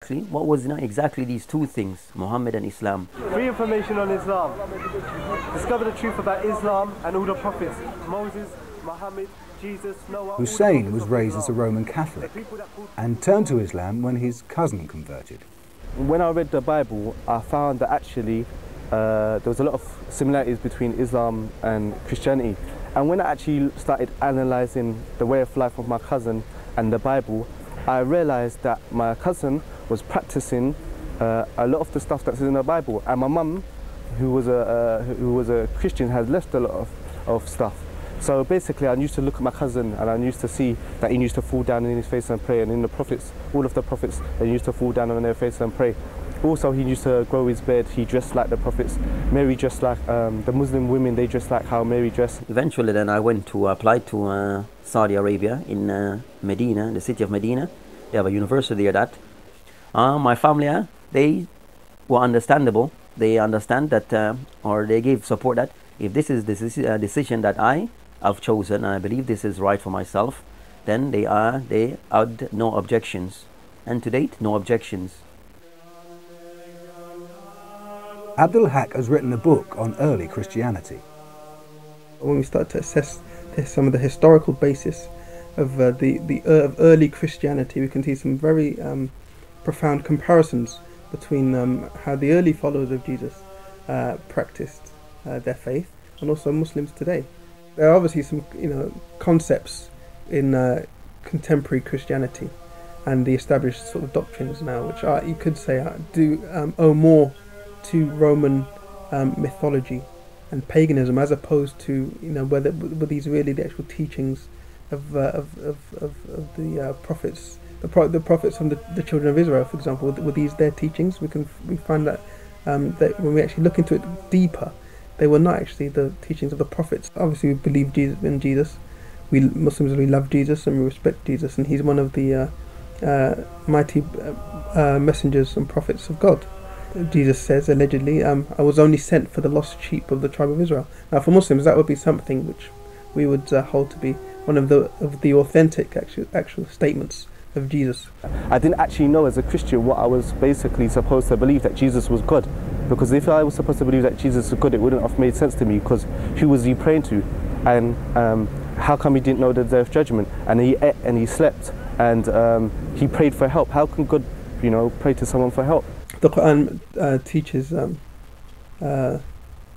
exactly, what was exactly these two things, Muhammad and Islam? Free information on Islam. Discover the truth about Islam and all the prophets. Moses, Muhammad, Jesus, Noah. Hussein was raised as a Roman Catholic and turned to Islam when his cousin converted. When I read the Bible, I found that actually there was a lot of similarities between Islam and Christianity. And when I actually started analysing the way of life of my cousin and the Bible, I realised that my cousin was practising a lot of the stuff that's in the Bible, and my mum, who was a Christian, had left a lot of stuff. So basically, I used to look at my cousin and I used to see that he used to fall down in his face and pray, and in the prophets, all of the prophets, they used to fall down on their face and pray. Also, he used to grow his beard, he dressed like the prophets. Mary dressed like, the Muslim women, they dressed like how Mary dressed. Eventually then I went to apply to Saudi Arabia in Medina, the city of Medina. They have a university there that. My family, they were understandable. They understand that, or they gave support that if this is a decision that I have chosen and I believe this is right for myself, then they had no objections. And to date, no objections. Abdul Haq has written a book on early Christianity. When we start to assess some of the historical basis of early Christianity, we can see some very profound comparisons between how the early followers of Jesus practiced their faith and also Muslims today. There are obviously some concepts in contemporary Christianity and the established sort of doctrines now, which you could say do owe more to Roman mythology and paganism, as opposed to were these really the actual teachings of the prophets, the prophets from the children of Israel, for example. Were these their teachings? We find that that when we actually look into it deeper, they were not actually the teachings of the prophets. Obviously, we believe in Jesus. We Muslims, we love Jesus and we respect Jesus, and he's one of the mighty messengers and prophets of God. Jesus says, allegedly, I was only sent for the lost sheep of the tribe of Israel. Now, for Muslims, that would be something which we would hold to be one of the authentic actual statements of Jesus. I didn't actually know as a Christian what I was basically supposed to believe, that Jesus was God. Because if I was supposed to believe that Jesus was God, it wouldn't have made sense to me, because who was he praying to? And how come he didn't know the day of judgment? And he ate and he slept and he prayed for help. How can God, pray to someone for help? The Quran teaches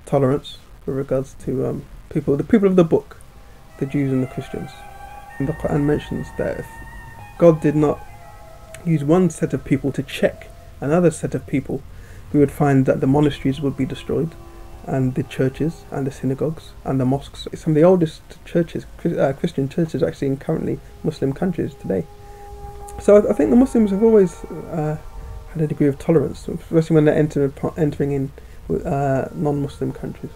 tolerance with regards to the people of the book, the Jews and the Christians. And the Quran mentions that if God did not use one set of people to check another set of people, we would find that the monasteries would be destroyed, and the churches and the synagogues and the mosques. Some of the oldest churches, Christian churches, actually in currently Muslim countries today. So I think the Muslims have always had a degree of tolerance, especially when they're entering in non-Muslim countries,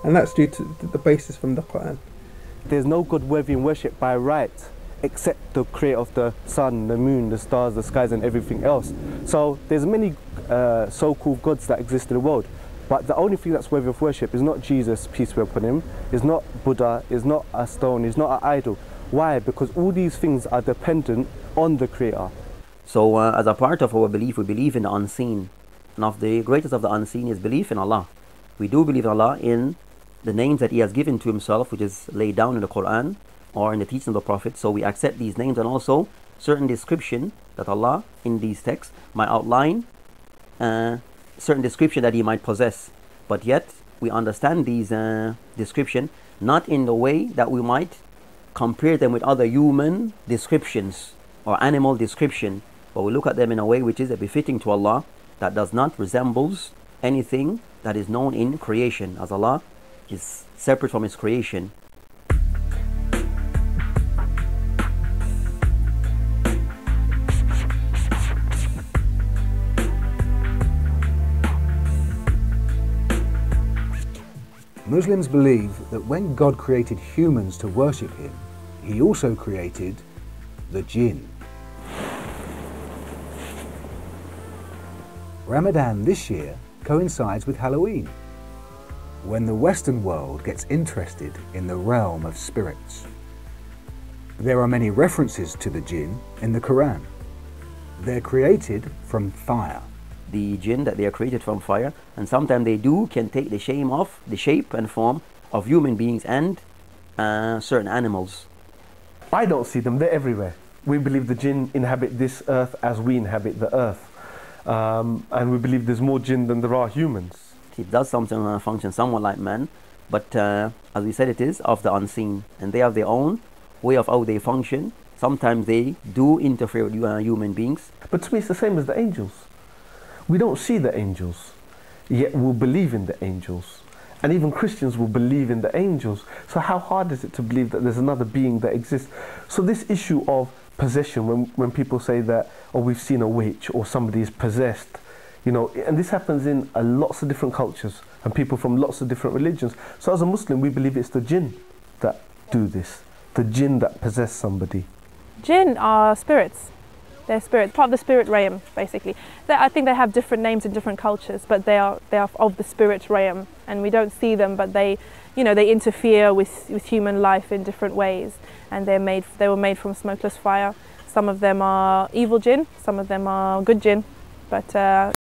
and that's due to the basis from the Quran. There's no God worthy in worship by right except the creator of the sun, the moon, the stars, the skies and everything else. So there's many so-called gods that exist in the world, but the only thing that's worthy of worship is not Jesus, peace be upon him, is not Buddha, is not a stone, is not an idol. Why? Because all these things are dependent on the creator. So as a part of our belief, we believe in the unseen. And of the greatest of the unseen is belief in Allah. We do believe in Allah in the names that he has given to himself, which is laid down in the Quran or in the teaching of the Prophet. So we accept these names, and also certain description that Allah in these texts might outline certain description that he might possess. But yet we understand these description not in the way that we might compare them with other human descriptions or animal description, but we look at them in a way which is befitting to Allah, that does not resembles anything that is known in creation, as Allah is separate from his creation. Muslims believe that when God created humans to worship him, he also created the jinn. Ramadan this year coincides with Halloween, when the Western world gets interested in the realm of spirits. There are many references to the jinn in the Quran. They're created from fire. The jinn, that they are created from fire, and sometimes they can take the shape and form of human beings and certain animals. I don't see them, they're everywhere. We believe the jinn inhabit this earth as we inhabit the earth. And we believe there's more jinn than there are humans. It does function somewhat like man, but as we said, it is of the unseen, and they have their own way of how they function. Sometimes they do interfere with human beings. But to me it's the same as the angels. We don't see the angels, yet we'll believe in the angels. And even Christians will believe in the angels. So how hard is it to believe that there's another being that exists? So this issue of possession, when people say that, oh, we've seen a witch or somebody is possessed, you know, and this happens in lots of different cultures and people from lots of different religions. So as a Muslim, we believe it's the jinn that do this, the jinn that possess somebody. Jinn are spirits. They're spirits, part of the spirit realm, basically. I think they have different names in different cultures, but they are of the spirit realm, and we don't see them, but they interfere with human life in different ways, and they were made from smokeless fire. Some of them are evil jinn, some of them are good jinn, but